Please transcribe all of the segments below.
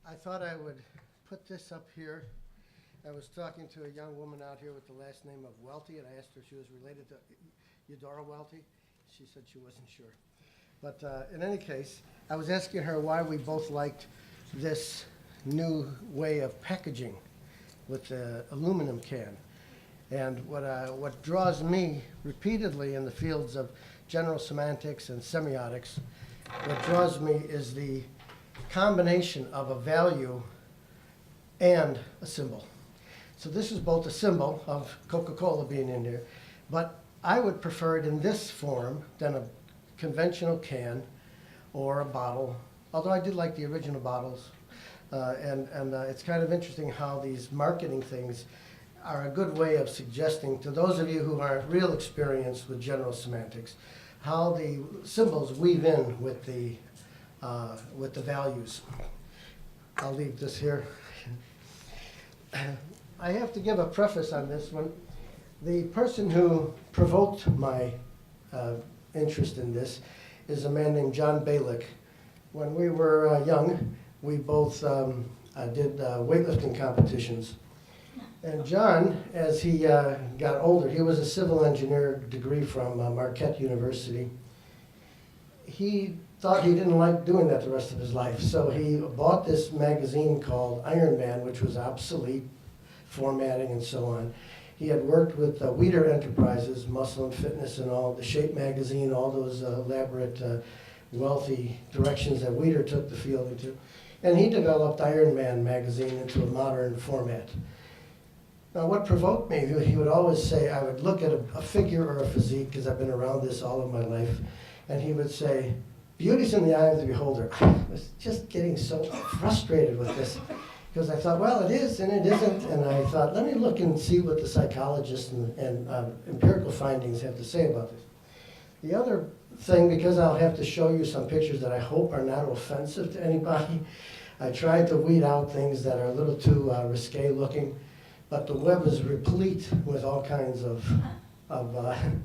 I thought I would put this up here. I was talking to a young woman out here with the last name of Welty, and I asked her if she was related to Eudora Welty. She said she wasn't sure. But in any case, I was asking her why we both liked this new way of packaging with the aluminum can. And what draws me repeatedly in the fields of general semantics and semiotics, what draws me is the combination of a value and a symbol. So this is both a symbol of Coca-Cola being in there, but I would prefer it in this form than a conventional can or a bottle, although I did like the original bottles. It's kind of interesting how these marketing things are a good way of suggesting to those of you who aren't real experienced with general semantics, how the symbols weave in with the values. I'll leave this here. I have to give a preface on this one. The person who provoked my interest in this is a man named John Balick. When we were young, we both did weightlifting competitions. And John, as he got older, he was a civil engineer degree from Marquette University. He thought he didn't like doing that the rest of his life, so he bought this magazine called Iron Man, which was obsolete, formatting and so on. He had worked with Weider Enterprises, Muscle and Fitness and all, the Shape magazine, all those elaborate, wealthy directions that Weider took the field into. And he developed Iron Man magazine into a modern format. Now what provoked me, he would always say, I would look at a figure or a physique, because I've been around this all of my life, and he would say, beauty's in the eye of the beholder. I was just getting so frustrated with this, because I thought, well, it is and it isn't, and I thought, let me look and see what the psychologists and empirical findings have to say about this. The other thing, because I'll have to show you some pictures that I hope are not offensive to anybody, I tried to weed out things that are a little too risque looking, but the web is replete with all kinds of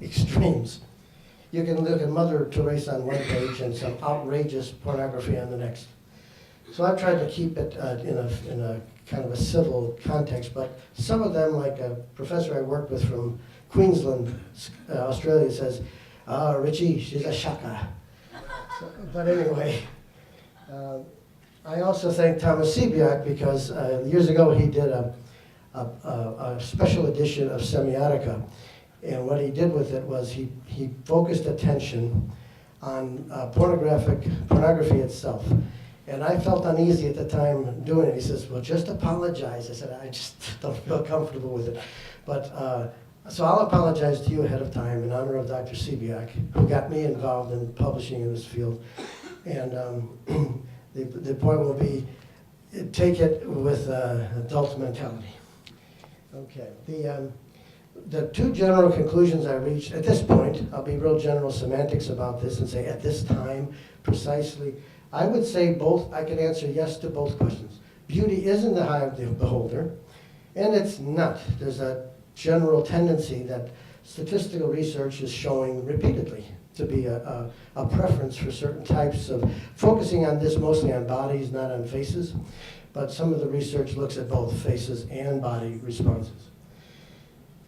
extremes. You can look at Mother Teresa on one page and some outrageous pornography on the next. So I've tried to keep it in a kind of a civil context, but some of them, like a professor I worked with from Queensland, Australia, says, Richie, she's a shaka. So, but anyway, I also thank Thomas Sebiak because years ago he did a special edition of Semiotica. And what he did with it was he focused attention on pornography itself. And I felt uneasy at the time doing it. He says, well, just apologize. I said, I just don't feel comfortable with it. But so I'll apologize to you ahead of time in honor of Dr. Sebiak, who got me involved in publishing in this field. And the point will be, take it with adult mentality. Okay. The two general conclusions I reached at this point, I'll be real general semantics about this and say at this time, precisely, I would say both, I could answer yes to both questions. Beauty is in the eye of the beholder, and it's not. There's a general tendency that statistical research is showing repeatedly to be a preference for certain types of, focusing on this mostly on bodies, not on faces, but some of the research looks at both faces and body responses.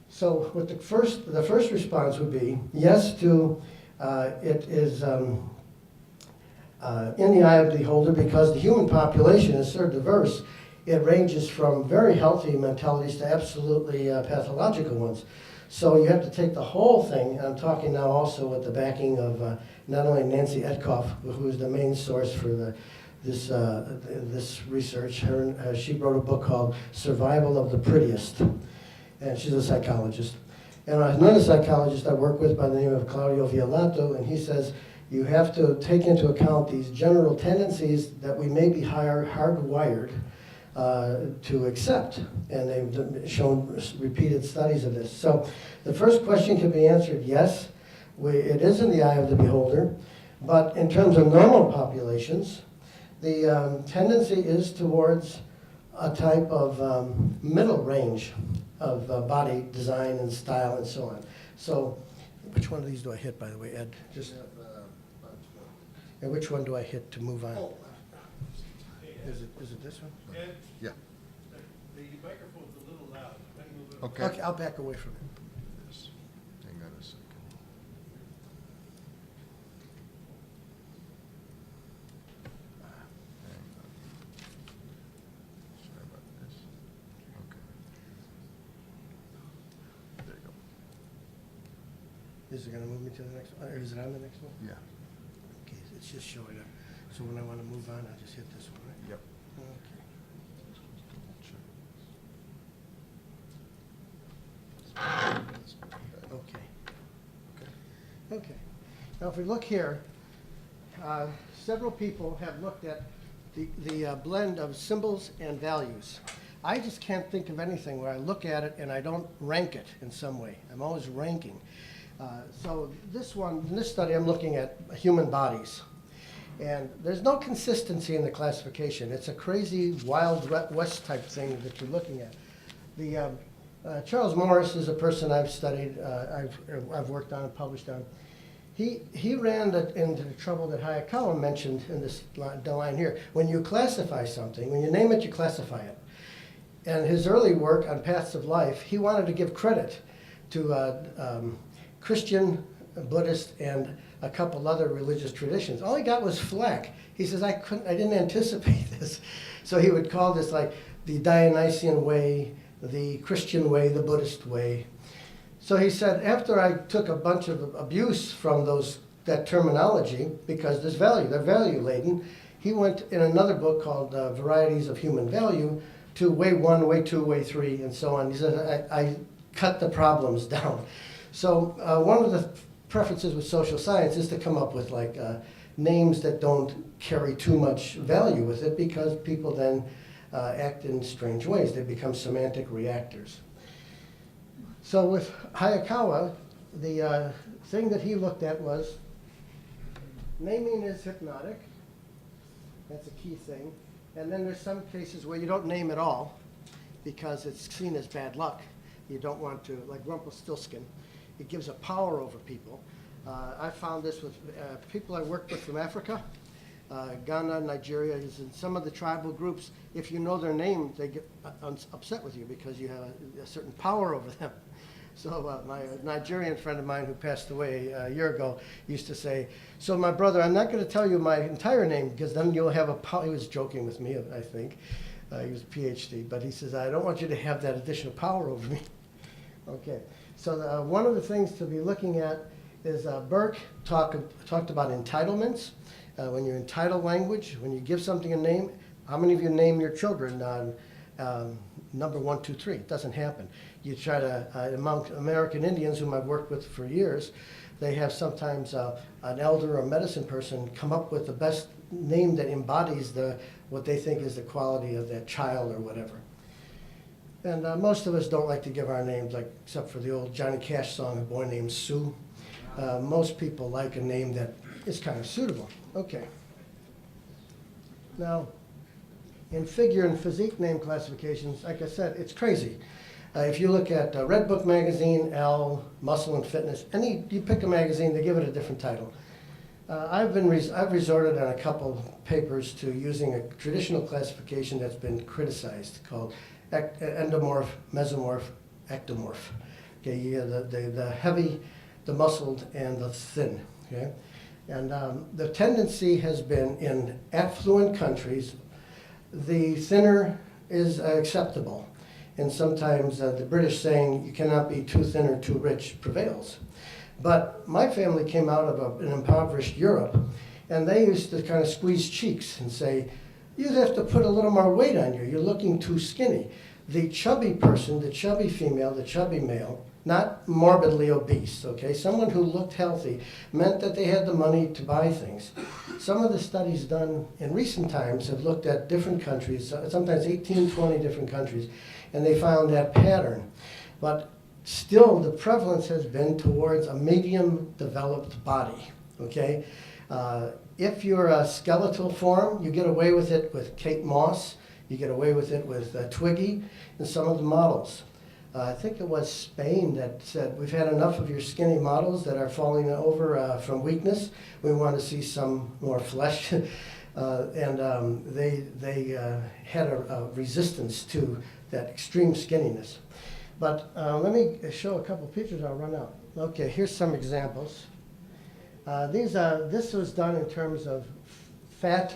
So what the first response would be, yes to it is in the eye of the beholder because the human population is so diverse. It ranges from very healthy mentalities to absolutely pathological ones. So you have to take the whole thing. I'm talking now also with the backing of not only Nancy Etkoff, who is the main source for this research. She wrote a book called Survival of the Prettiest. And she's a psychologist. And another psychologist I work with by the name of Claudio Violato, and he says you have to take into account these general tendencies that we may be hardwired to accept. And they've shown repeated studies of this. So the first question can be answered, yes, it is in the eye of the beholder. But in terms of normal populations, the tendency is towards a type of middle range of body design and style and so on. So, which one of these do I hit, by the way, Ed? Just. And which one do I hit to move on? Oh. Is Is it this one? Ed, Yeah, the microphone's a little loud. Can you move it? okay. Okay, I'll back away from it. Yes. Hang on a second. Hang on. Sorry about this. Okay. There you go. Is it gonna move me to the next one, or is it on the next one? Yeah. Okay, it's just showing up. So when I wanna move on, I'll just hit this one, right? Yep. Okay. Okay. Okay. Okay. Now, if we look here, several people have looked at the blend of symbols and values. I just can't think of anything where I look at it and I don't rank it in some way. I'm always ranking. So in this study, I'm looking at human bodies. And there's no consistency in the classification. It's a crazy, wild west type thing that you're looking at. Charles Morris is a person I've studied, I've worked on and published on. He ran into the trouble that Hayakawa mentioned in this line here. When you classify something, when you name it, you classify it. And his early work on Paths of Life, he wanted to give credit to Christian, Buddhist, and a couple other religious traditions. All he got was flack. He says, I didn't anticipate this. So he would call this like the Dionysian way, the Christian way, the Buddhist way. So he said, after I took a bunch of abuse from that terminology, because there's value, they're value laden, he went in another book called Varieties of Human Value to way 1, way 2, way 3, and so on. He said, I cut the problems down. So one of the preferences with social science is to come up with like names that don't carry too much value with it, because people then act in strange ways. They become semantic reactors. So with Hayakawa, the thing that he looked at was naming is hypnotic. That's a key thing. And then there's some cases where you don't name at all because it's seen as bad luck. You don't want to, like Rumpelstiltskin. It gives a power over people. I found this with people I worked with from Africa, Ghana, Nigeria, is in some of the tribal groups. If you know their name, they get upset with you because you have a certain power over them. So my Nigerian friend of mine who passed away a year ago used to say, so my brother, I'm not going to tell you my entire name because then you'll have a power. He was joking with me, I think. He was a PhD, but he says, I don't want you to have that additional power over me. Okay, so one of the things to be looking at is Burke talked about entitlements. When you entitle language, when you give something a name, how many of you name your children number 1, 2, 3? It doesn't happen. You try to, among American Indians whom I've worked with for years, they have sometimes an elder or medicine person come up with the best name that embodies what they think is the quality of that child or whatever. And most of us don't like to give our names, like except for the old Johnny Cash song, A Boy Named Sue. Most people like a name that is kind of suitable. Okay. Now, in figure and physique name classifications, like I said, it's crazy. If you look at Red Book magazine, Elle, Muscle and Fitness, you pick a magazine, they give it a different title. I've resorted on a couple papers to using a traditional classification that's been criticized called endomorph, mesomorph, ectomorph. Okay, you have the heavy, the muscled, and the thin. Okay, and the tendency has been in affluent countries, the thinner is acceptable. And sometimes the British saying you cannot be too thin or too rich prevails. But my family came out of an impoverished Europe, and they used to kind of squeeze cheeks and say, you have to put a little more weight on you, you're looking too skinny. The chubby person, the chubby female, the chubby male, not morbidly obese, okay? Someone who looked healthy meant that they had the money to buy things. Some of the studies done in recent times have looked at different countries, sometimes 18, 20 different countries, and they found that pattern. But still, the prevalence has been towards a medium developed body, okay? If you're a skeletal form, you get away with it with Kate Moss, you get away with it with Twiggy, and some of the models. I think it was Spain that said, we've had enough of your skinny models that are falling over from weakness. We want to see some more flesh. They had a resistance to that extreme skinniness. But let me show a couple pictures, I'll run out. Okay, here's some examples. This was done in terms of fat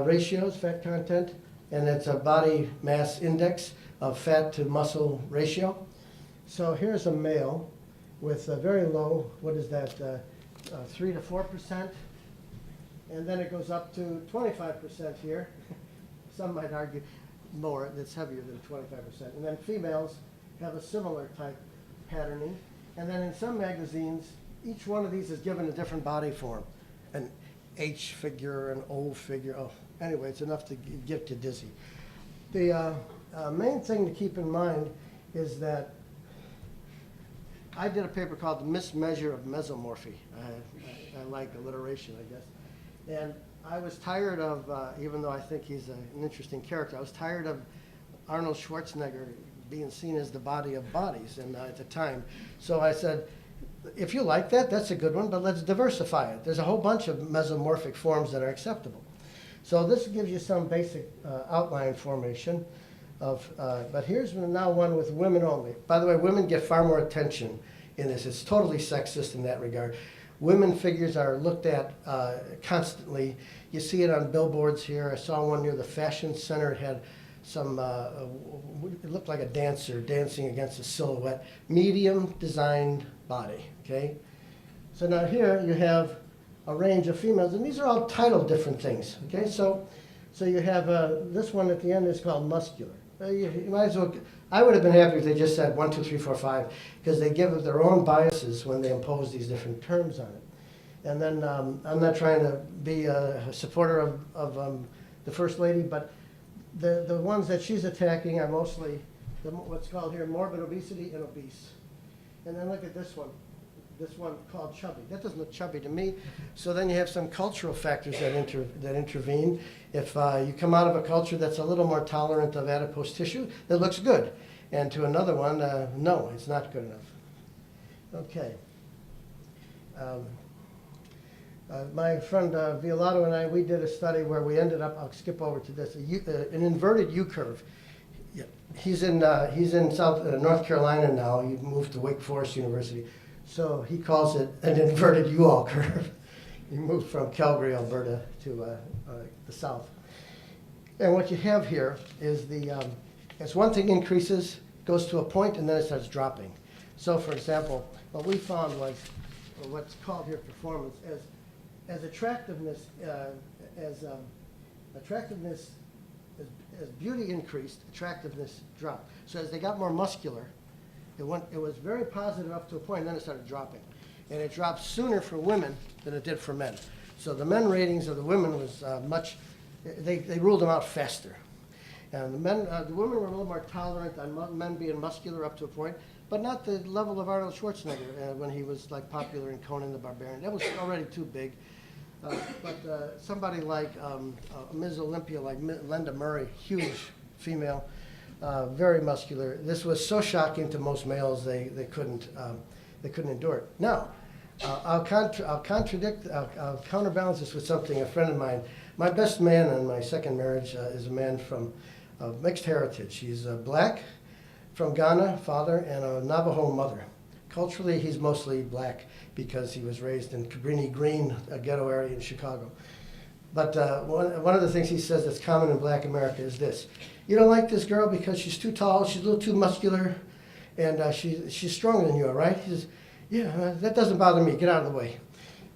ratios, fat content, and it's a body mass index of fat to muscle ratio. So here's a male with a very low, what is that, 3 to 4%, and then it goes up to 25% here. Some might argue lower, it's heavier than 25%. And then females have a similar type patterning. And then in some magazines, each one of these is given a different body form. An H figure, an O figure. Oh, anyway, it's enough to get you dizzy. The main thing to keep in mind is that I did a paper called The Mismeasure of Mesomorphy. I like alliteration, I guess. And I was tired of, even though I think he's an interesting character, I was tired of Arnold Schwarzenegger being seen as the body of bodies at the time. So I said, if you like that, that's a good one, but let's diversify it. There's a whole bunch of mesomorphic forms that are acceptable. So this gives you some basic outline formation of, but here's now one with women only. By the way, women get far more attention in this. It's totally sexist in that regard. Women figures are looked at constantly. You see it on billboards here. I saw one near the Fashion Center. It had some, it looked like a dancer dancing against a silhouette. Medium designed body, okay? So now here you have a range of females, and these are all titled different things, okay? So you have, this one at the end is called muscular. You might as well, I would have been happy if they just said 1, 2, 3, 4, 5, because they give their own biases when they impose these different terms on it. And then I'm not trying to be a supporter of the First Lady, but the ones that she's attacking are mostly what's called here morbid obesity and obese. And then look at this one called chubby. That doesn't look chubby to me. So then you have some cultural factors that intervene. If you come out of a culture that's a little more tolerant of adipose tissue, it looks good. And to another one, no, it's not good enough. Okay. My friend Violato and I, we did a study where we ended up, I'll skip over to this, an inverted U-curve. Yeah. He's in North Carolina now. He moved to Wake Forest University. So he calls it an inverted U-all curve. He moved from Calgary, Alberta to the south. And what you have here is as one thing increases, goes to a point, and then it starts dropping. So for example, what we found was what's called here performance. As attractiveness, as beauty increased, attractiveness dropped. So as they got more muscular, it was very positive up to a point, and then it started dropping. And it dropped sooner for women than it did for men. So the men ratings of the women was they ruled them out faster. And the women were a little more tolerant on men being muscular up to a point, but not the level of Arnold Schwarzenegger when he was like popular in Conan the Barbarian. That was already too big. But somebody like Ms. Olympia, like Linda Murray, huge female, very muscular. This was so shocking to most males they couldn't endure it. Now, I'll counterbalance this with something. A friend of mine, my best man in my second marriage is a man from mixed heritage. He's black, from Ghana, father, and a Navajo mother. Culturally, he's mostly black because he was raised in Cabrini Green, a ghetto area in Chicago. But one of the things he says that's common in black America is this. You don't like this girl because she's too tall, she's a little too muscular, and she's stronger than you are, right? He says, yeah, that doesn't bother me, get out of the way.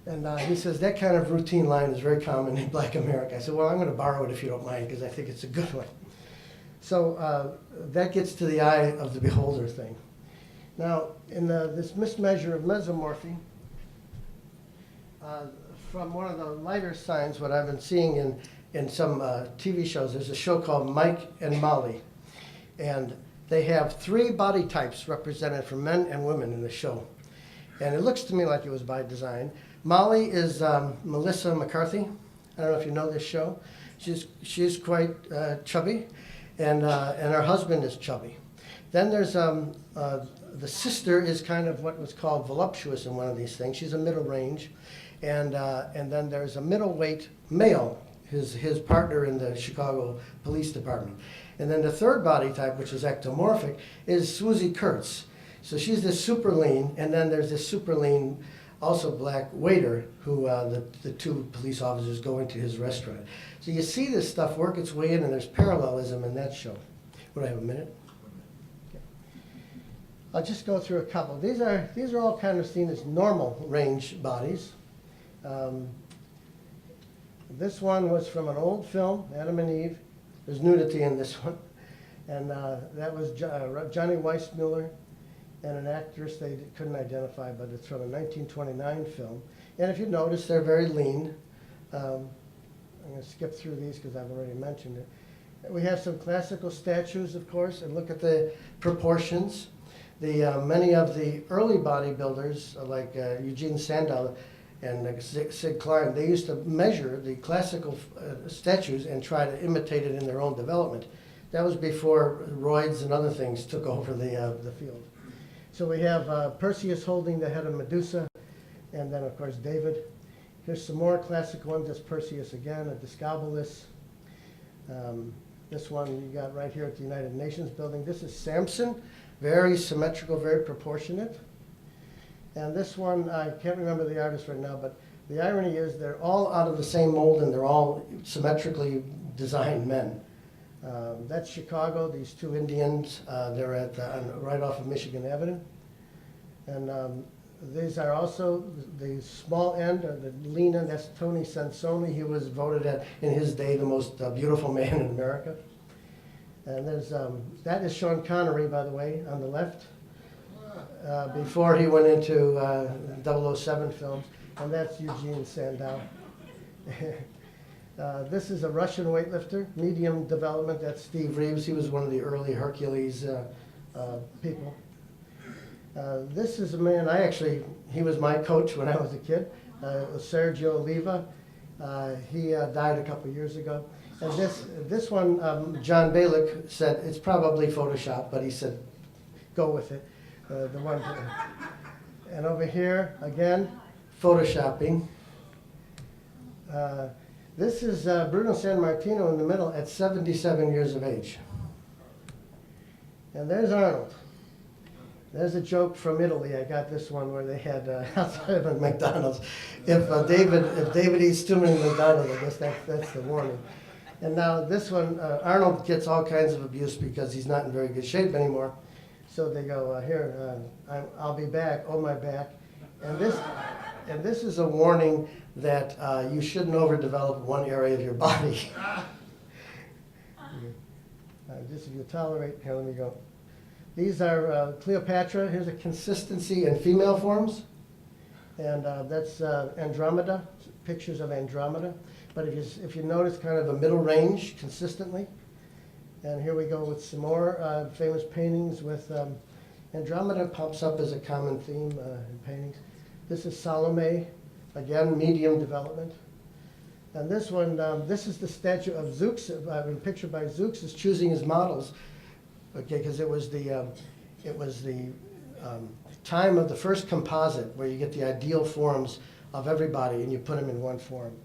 And he says that kind of routine line is very common in black America. I said, well, I'm going to borrow it if you don't mind, because I think it's a good one. So that gets to the eye of the beholder thing. Now, in this mismeasure of mesomorphy, from one of the lighter signs, what I've been seeing in some TV shows, there's a show called Mike and Molly. And they have 3 body types represented for men and women in the show. And it looks to me like it was by design. Molly is Melissa McCarthy. I don't know if you know this show. She's quite chubby, and her husband is chubby. Then there's the sister is kind of what was called voluptuous in one of these things. She's a middle range. And then there's a middleweight male his partner in the Chicago Police Department. And then the third body type, which is ectomorphic, is Swoosie Kurtz. So she's this super lean, and then there's this super lean, also black waiter who the two police officers go into his restaurant. So you see this stuff work its way in, and there's parallelism in that show. Would I have a minute? Okay. I'll just go through a couple. These are all kind of seen as normal range bodies. This one was from an old film, Adam and Eve. There's nudity in this one. And that was Johnny Weissmuller and an actress they couldn't identify, but it's from a 1929 film. And if you notice, they're very lean. I'm going to skip through these because I've already mentioned it. We have some classical statues, of course, and look at the proportions. Many of the early bodybuilders, like Eugene Sandow and Sid Klein, they used to measure the classical statues and try to imitate it in their own development. That was before roids and other things took over the field. So we have Perseus holding the head of Medusa, and then, of course, David. Here's some more classic ones. That's Perseus again, a Discobolus. This one you got right here at the United Nations building. This is Samson, very symmetrical, very proportionate. And this one, I can't remember the artist right now, but the irony is they're all out of the same mold and they're all symmetrically designed men. That's Chicago, these two Indians. They're at right off of Michigan Avenue. And these are also the small end, or the lean end. That's Tony Sansoni. He was voted in his day the most beautiful man in America. And there's that is Sean Connery, by the way, on the left, before he went into 007 films. And that's Eugene Sandow. This is a Russian weightlifter, medium development. That's Steve Reeves. He was one of the early Hercules people. This is a man, he was my coach when I was a kid, Sergio Oliva. He died a couple years ago. And this one, John Balick said, it's probably Photoshop, but he said, go with it. And over here, again, Photoshopping. This is Bruno San Martino in the middle at 77 years of age. And there's Arnold. There's a joke from Italy. I got this one where they had outside of McDonald's. If David eats too many McDonald's, I guess that's the warning. And now this one, Arnold gets all kinds of abuse because he's not in very good shape anymore. So they go, here, I'll be back, oh my back. And this is a warning that you shouldn't overdevelop one area of your body. Just if you tolerate, here, let me go. These are Cleopatra. Here's a consistency in female forms. And that's Andromeda, pictures of Andromeda. But if you notice, kind of a middle range consistently. And here we go with some more famous paintings with Andromeda pops up as a common theme in paintings. This is Salome, again, medium development. And this one, this is the statue of Zeuxis, pictured by Zeuxis choosing his models. Okay, because it was the time of the first composite where you get the ideal forms of everybody and you put them in one form.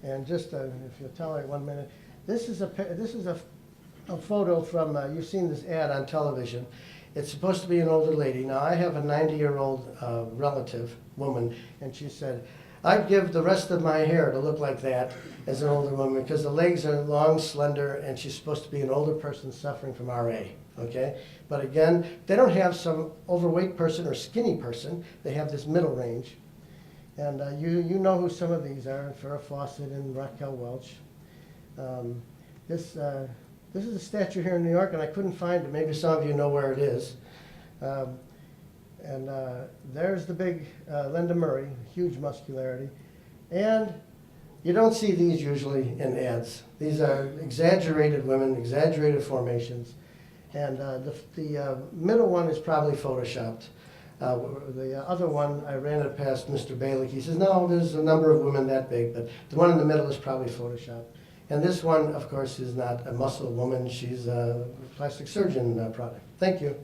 And just if you'll tolerate 1 minute, this is a photo from you've seen this ad on television. It's supposed to be an older lady. Now I have a 90-year-old relative woman, and she said, I'd give the rest of my hair to look like that as an older woman because the legs are long, slender, and she's supposed to be an older person suffering from RA, okay? But again, they don't have some overweight person or skinny person. They have this middle range. And you know who some of these are, Farrah Fawcett and Raquel Welch. This is a statue here in New York, and I couldn't find it. Maybe some of you know where it is. And there's the big Linda Murray, huge muscularity. And you don't see these usually in ads. These are exaggerated women, exaggerated formations. And the middle one is probably Photoshopped. The other one, I ran it past Mr. Bailey. He says, no, there's a number of women that big, but the one in the middle is probably Photoshopped. And this one, of course, is not a muscle woman. She's a plastic surgeon product. Thank you.